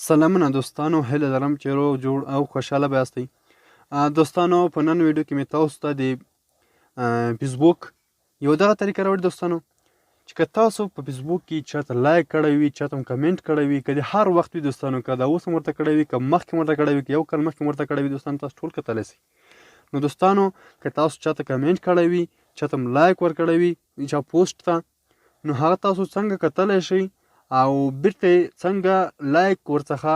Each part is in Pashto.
سلامونه دوستانو، هیله لرم چې روغ جوړ او خوشحاله به یاستئ. دوستانو په نن ویډیو کې مې تاسو ته د فیسبوک یو دغه طریقه راوړې دوستانو چې که تاسو په فیسبوک کې چاته لایک کړی وي، چاته هم کمنټ کړی وي، که د هر وخت وي دوستانو، که دا اوس هم ورته کړی وي، که مخکې ورته کړی وي، که یو کال مخکې ورته کړی وي، دوستانو تاسو ټول کتلی سئ. نو دوستانو که تاسو چاته کمنټ کړی وي، چاته هم لایک ورکړی وي چا پوسټ ته، نو هغه تاسو څنګه کتلی شئ او بیرته څنګه لایک ورڅخه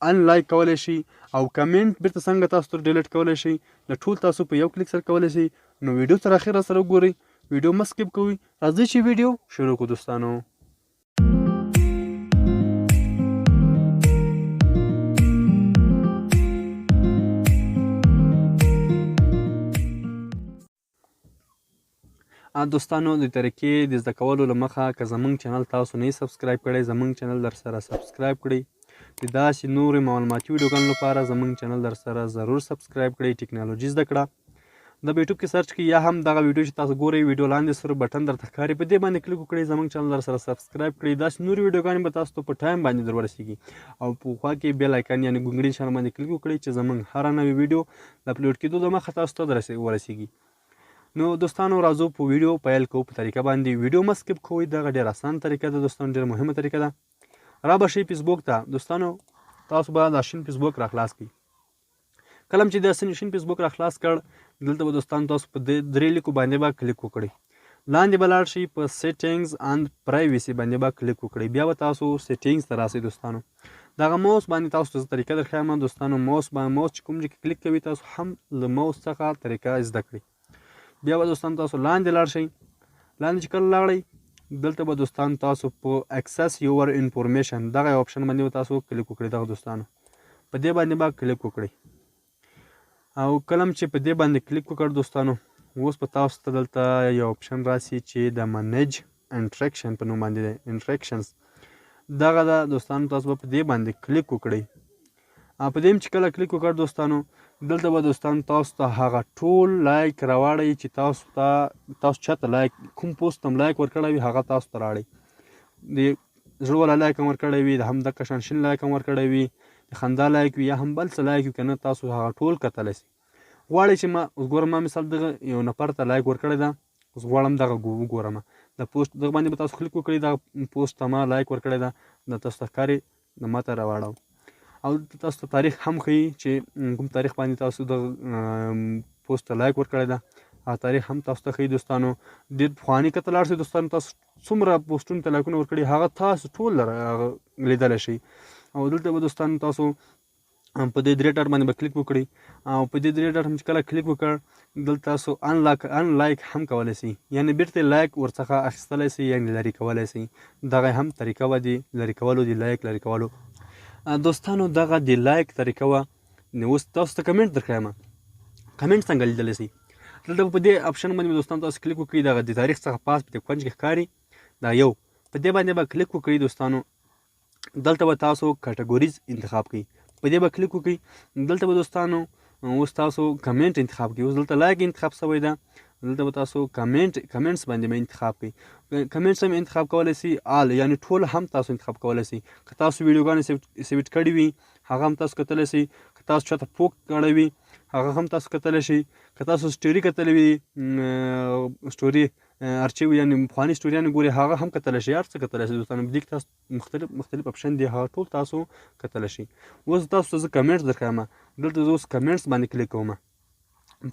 ان لایک کولی شئ او کمنټ بیرته څنګه تاسو تر ډیلیټ کولی شئ، دا ټول تاسو په یو کلیک سره کولی شئ. نو ویډیو تر اخره سره وګورئ، ویډیو مه سکیپ کوئ. راځئ چې ویډیو شروع کړو دوستانو. دوستانو د طریقې د زده کولو له مخه که زموږ چینل تاسو نه یې سبسکرایب کړی، زموږ چینل در سره سبسکرایب کړئ. د داسې نورې معلوماتي ویډیوګانو لپاره زموږ چینل در سره ضرور سبسکرایب کړئ. ټکنالوژي زده کړه د یوټیوب کې سرچ کړئ، یا هم دغه ویډیو چې تاسو ګورئ ویډیو لاندې سره بټن درته ښکاري، په دې باندې کلیک وکړئ، زموږ چینل در سره سبسکرایب کړئ. داسې نورې ویډیوګانې به تاسو ته په ټایم باندې در ورسیږي او په خوا کې بیل آیکن یعنې ګونګړي نښان باندې کلیک وکړئ چې زموږ هره نوې ویډیو د اپلوډ کېدو د مخه تاسو ته ورسیږي. نو دوستانو راځو په ویډیو پیل کوو په طریقه باندې. ویډیو مه سکیپ کوئ، دغه ډېر اسان طریقه ده دوستانو، ډېر مهمه طریقه ده. را به شئ فیسبوک ته دوستانو، تاسو به دا شین فیسبوک را خلاص کړئ. کله چې دا شین فیسبوک را خلاص کړ، دلته به دوستانو تاسو په درې لیکو باندې به کلیک وکړئ. لاندې به لاړ شئ، په سیټینګز اند پرایویسي باندې به کلیک وکړئ. بیا به تاسو سیټینګز ته راسئ دوستانو. دغه موس باندې تاسو ته طریقه درښیم دوستانو. موس چې کوم ځای کې کلیک کوئ، تاسو هم له موس څخه طریقه زده کړئ. بیا به دوستانو تاسو لاندې لاړ شئ. لاندې چې کله لاړئ، دلته به دوستانو تاسو په اکسس یور انفورمیشن دغه یو اپشن باندې به تاسو کلیک وکړئ. دغه دوستانو په دې باندې به کلیک وکړئ او کله چې په دې باندې کلیک وکړ دوستانو، اوس په تاسو ته دلته یو اپشن راسي چې د منیج انټریکشن په نوم باندې دی، انټریکشنز دغه ده دوستانو. تاسو به په دې باندې کلیک وکړئ. په دې چې کله کلیک وکړ دوستانو، دلته به دوستانو تاسو ته هغه ټول لایک راوړئ چې تاسو چاته لایک کوم پوسټ ته لایک ورکړی وي، هغه تاسو ته راوړئ. د زړه والا لایک هم ورکړی وي، د همدغه شان شین لایک هم ورکړی وي، د خندا لایک وي، یا هم بل څه لایک وي که نه، تاسو هغه ټول کتلی سئ. غواړئ چې ما اوس ګورم، ما مثال دغه یو نفر ته لایک ورکړی ده، اوس غواړم دغه وګورم. د پوسټ دغه باندې به تاسو کلیک وکړئ، دغه پوسټ ته ما لایک ورکړی ده، د تاسو ته ښکاري د ما ته راواړو او تاسو ته تاریخ هم ښیي چې کوم تاریخ باندې تاسو د پوسټ ته لایک ورکړی ده، هغه تاریخ هم تاسو ته ښیي دوستانو. ډېر پخواني که ته لاړ شئ دوستانو، تاسو څومره پوسټونو ته لایکونه ورکړي هغه تاسو ټول لیدلی شئ. او دلته به دوستانو تاسو په دې درې ډاټ باندې به کلیک وکړئ او په دې درې ډاټ هم چې کله کلیک وکړ، دلته تاسو ان لایک هم کولی سئ، یعنې بیرته لایک ورڅخه اخیستلی سئ، یعنې لرې کولی سئ. دغه هم طریقه وه د لرې کولو، د لایک لرې کولو دوستانو. دغه د لایک طریقه وه. اوس تاسو ته کمنټ درښیم، کمنټ څنګه لیدلی سئ. دلته په دې اپشن باندې دوستانو تاسو کلیک وکړئ، دغه د تاریخ څخه پاس په دې کونج کې ښکاري دا یو، په دې باندې به کلیک وکړئ دوستانو. دلته به تاسو کټګوریز انتخاب کړئ، په دې به کلیک وکړئ. دلته به دوستانو اوس تاسو کمنټ انتخاب کړئ. اوس دلته لایک انتخاب شوی ده، دلته به تاسو کمنټس باندې به انتخاب کړئ. کمنټس هم انتخاب کولی سئ، آل یعنې ټول هم تاسو انتخاب کولی سئ. که تاسو ویډیوګانې سیویټ کړي وي هغه هم تاسو کتلی سئ، که تاسو چاته پوک کړی وي هغه هم تاسو کتلی شئ، که تاسو سټوري کتلی وي، سټوري ارچیو یعنې پخواني سټوریانې ګورئ هغه هم کتلی شئ، هر څه کتلی شئ دوستانو. په دې کې تاسو مختلف اپشن دي، هغه ټول تاسو کتلی شئ. اوس تاسو ته زه کمنټس درښیم، دلته زه اوس کمنټس باندې کلیک کوم.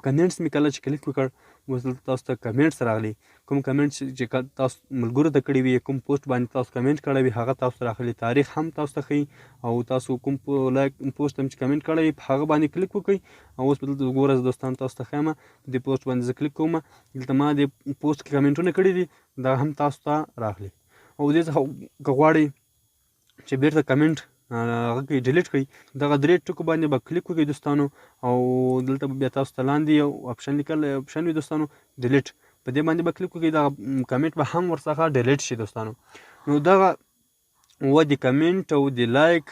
کمنټس مې کله چې کلیک وکړ، اوس دلته تاسو ته کمنټس راغلي. کوم کمنټ چې تاسو ملګرو ته کړي وي، کوم پوسټ باندې تاسو کمنټ کړی وي هغه تاسو ته راغلي. تاریخ هم تاسو ته ښیي او تاسو کوم پوسټ هم چې کمنټ کړی وي په هغه باندې کلیک وکړئ. او اوس به دلته وګوره دوستانو تاسو ته ښیم، په دې پوسټ باندې زه کلیک کوم، دلته ما دې پوسټ کې کمنټونه کړي دي دا هم تاسو ته راغلي. او دې څخه که غواړئ چې بیرته کمنټ هغه کې ډیلیټ کړئ، دغه درې ټکو باندې به کلیک وکړئ دوستانو. او دلته به بیا تاسو ته لاندې یو اپشن اپشن وي دوستانو، ډیلیټ، په دې باندې به کلیک وکړئ، دغه کمنټ به هم ورڅخه ډیلیټ شي دوستانو. نو دغه و د کمنټ او د لایک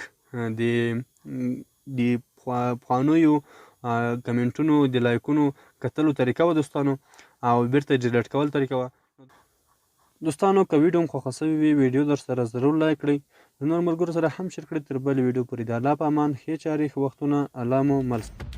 د پخوانیو کمنټونو د لایکونو کتلو طریقه وه دوستانو، او بیرته ډیلیټ کول طریقه وه دوستانو. که ویډیو هم خوښه شوې وي ویډیو در سره ضرور لایک کړئ، د نور ملګرو سره هم شیر کړئ. تر بلې ویډیو پورې د الله په امان، ښې چارې، ښه وختونه، الله مو مل شه.